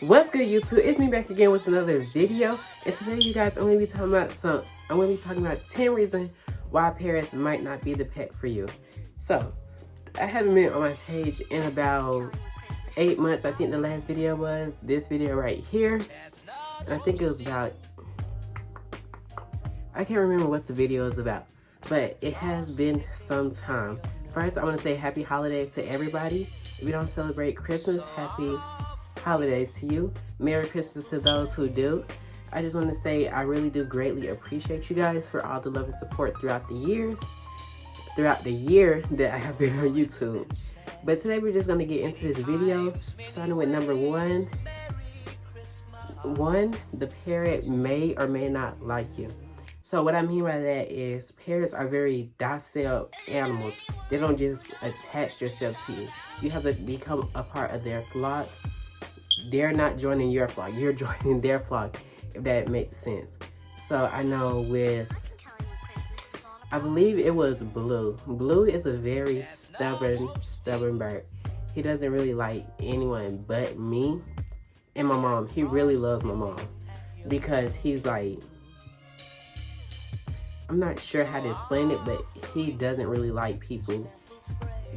What's good, YouTube? It's me back again with another video, and today, you guys, I'm going to be talking about 10 reasons why parrots might not be the pet for you. So, I haven't been on my page in about 8 months. I think the last video was this video right here, and I think it was about, I can't remember what the video is about, but it has been some time. First, I want to say happy holidays to everybody. If you don't celebrate Christmas, happy holidays to you. Merry Christmas to those who do. I just want to say I really do greatly appreciate you guys for all the love and support throughout the year that I have been on YouTube. But today we're just going to get into this video, starting with number one. The parrot may or may not like you. So what I mean by that is parrots are very docile animals. They don't just attach themselves to you. You have to become a part of their flock. They're not joining your flock. You're joining their flock, if that makes sense. So I know I believe it was Blue. Blue is a very stubborn bird. He doesn't really like anyone but me and my mom. He really loves my mom because he's like, I'm not sure how to explain it, but he doesn't really like people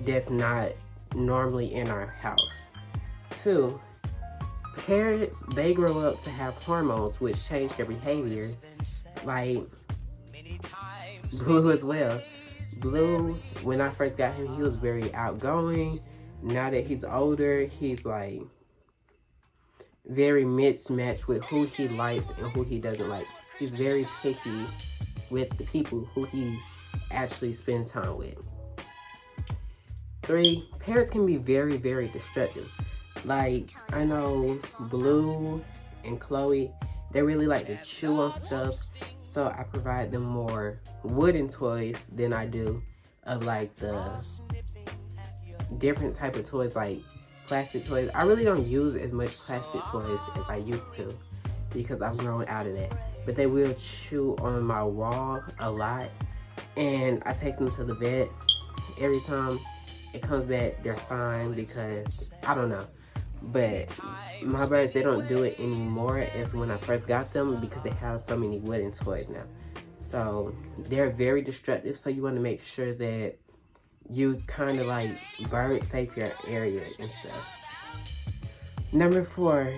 that's not normally in our house. 2, parrots, they grow up to have hormones which change their behaviors, like Blue as well. Blue, when I first got him, he was very outgoing. Now that he's older, he's like very mismatched with who he likes and who he doesn't like. He's very picky with the people who he actually spends time with. 3, parrots can be very destructive. Like, I know Blue and Chloe, they really like to chew on stuff, so I provide them more wooden toys than I do of like the different type of toys, like plastic toys. I really don't use as much plastic toys as I used to because I've grown out of that. But they will chew on my wall a lot, and I take them to the vet. Every time it comes back, they're fine because, I don't know. But my birds, they don't do it anymore as when I first got them because they have so many wooden toys now. So they're very destructive, so you want to make sure that you kind of like bird safe your area and stuff. Number 4,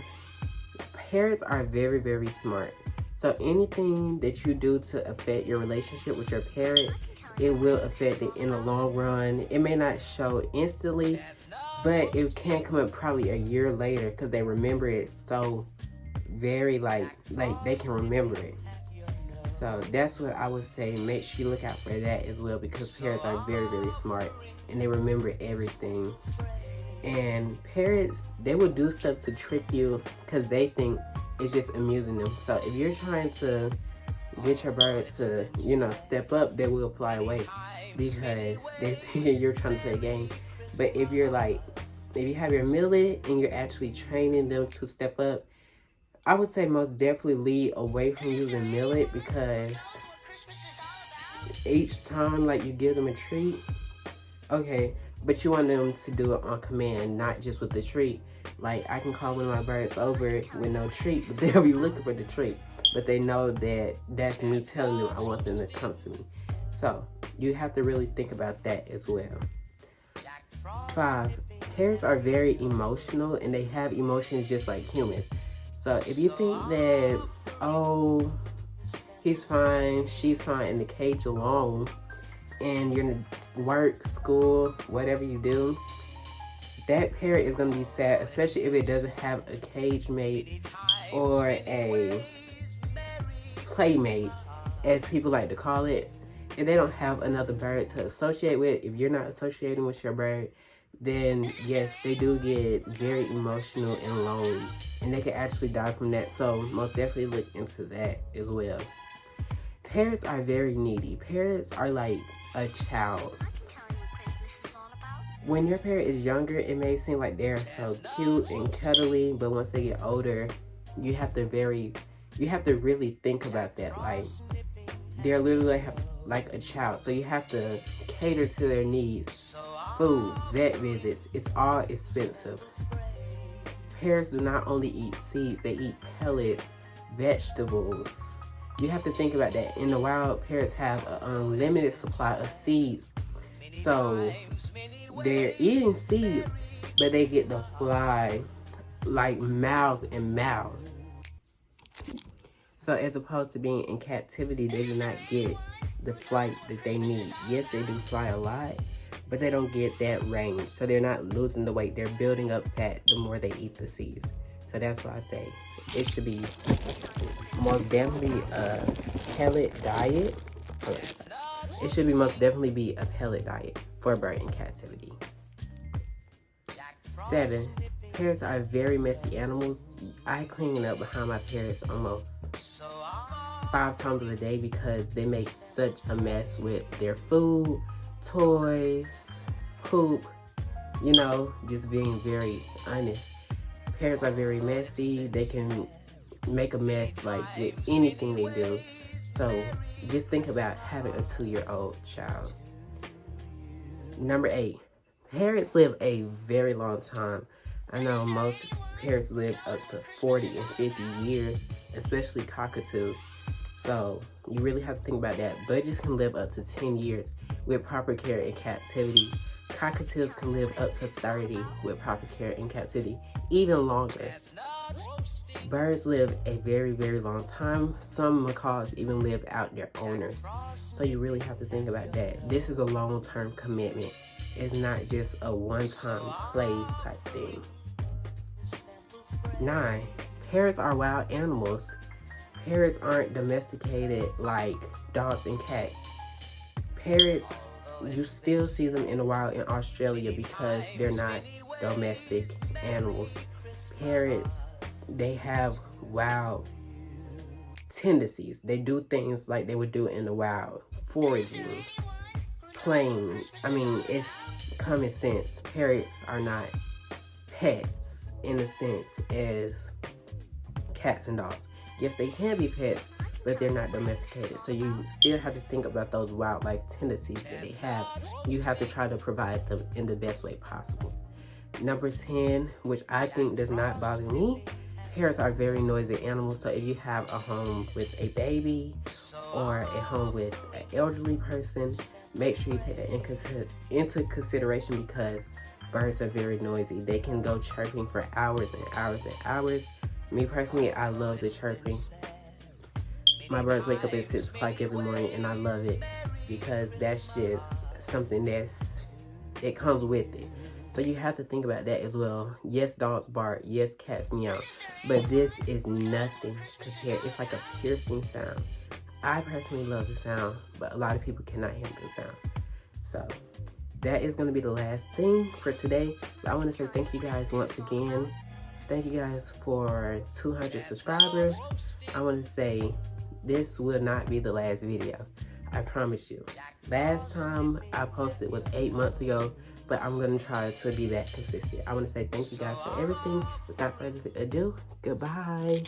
parrots are very smart. So anything that you do to affect your relationship with your parrot, it will affect it in the long run. It may not show instantly, but it can come up probably a year later because they remember it so very like they can remember it. So that's what I would say. Make sure you look out for that as well because parrots are very smart and they remember everything. And parrots, they will do stuff to trick you because they think it's just amusing them. So if you're trying to get your bird to, step up, they will fly away because they think you're trying to play a game. But if you have your millet and you're actually training them to step up, I would say most definitely lead away from using millet because each time you give them a treat, okay, but you want them to do it on command, not just with the treat. Like, I can call one of my birds over with no treat, but they'll be looking for the treat. But they know that that's me telling them I want them to come to me. So, you have to really think about that as well. 5, parrots are very emotional and they have emotions just like humans. So, if you think that, oh, he's fine, she's fine in the cage alone, and you're in work, school, whatever you do, that parrot is going to be sad, especially if it doesn't have a cage mate or a playmate, as people like to call it. If they don't have another bird to associate with, if you're not associating with your bird, then yes, they do get very emotional and lonely, and they can actually die from that. So most definitely look into that as well. Parrots are very needy. Parrots are like a child. When your parrot is younger, it may seem like they're so cute and cuddly, but once they get older, you have to really think about that. Like, they're literally like a child, so you have to cater to their needs. Food, vet visits, it's all expensive. Parrots do not only eat seeds, they eat pellets, vegetables. You have to think about that. In the wild, parrots have an unlimited supply of seeds. So they're eating seeds, but they get to fly like miles and miles. So as opposed to being in captivity, they do not get the flight that they need. Yes, they do fly a lot, but they don't get that range. So they're not losing the weight. They're building up fat the more they eat the seeds. So that's why I say it should be most definitely a pellet diet. It should be most definitely be a pellet diet for a bird in captivity. 7. Parrots are very messy animals. I clean up behind my parrots almost 5 times a day because they make such a mess with their food, toys, poop, you know, just being very honest. Parrots are very messy. They can make a mess like with anything they do. So just think about having a 2-year-old child. Number 8, parrots live a very long time. I know most parrots live up to 40 and 50 years, especially cockatoos. So you really have to think about that. Budgies can live up to 10 years with proper care in captivity. Cockatoos can live up to 30 with proper care in captivity, even longer. Birds live a very, very long time. Some macaws even live out their owners. So you really have to think about that. This is a long-term commitment. It's not just a one-time play type thing. 9, parrots are wild animals. Parrots aren't domesticated like dogs and cats. Parrots, you still see them in the wild in Australia because they're not domestic animals. Parrots, they have wild tendencies. They do things like they would do in the wild. Foraging, playing. I mean, it's common sense. Parrots are not pets in a sense as cats and dogs. Yes, they can be pets, but they're not domesticated. So you still have to think about those wildlife tendencies that they have. You have to try to provide them in the best way possible. Number 10, which I think does not bother me, parrots are very noisy animals. So if you have a home with a baby or a home with an elderly person, make sure you take that into consideration because birds are very noisy. They can go chirping for hours and hours and hours. Me personally, I love the chirping. My birds wake up at 6 o'clock every morning and I love it because that's just something that comes with it. So you have to think about that as well. Yes, dogs bark. Yes, cats meow. But this is nothing compared. It's like a piercing sound. I personally love the sound, but a lot of people cannot handle the sound. So that is going to be the last thing for today. But I want to say thank you guys once again. Thank you guys for 200 subscribers. I want to say this will not be the last video. I promise you. Last time I posted was 8 months ago, but I'm going to try to be that consistent. I want to say thank you guys for everything. Without further ado, goodbye.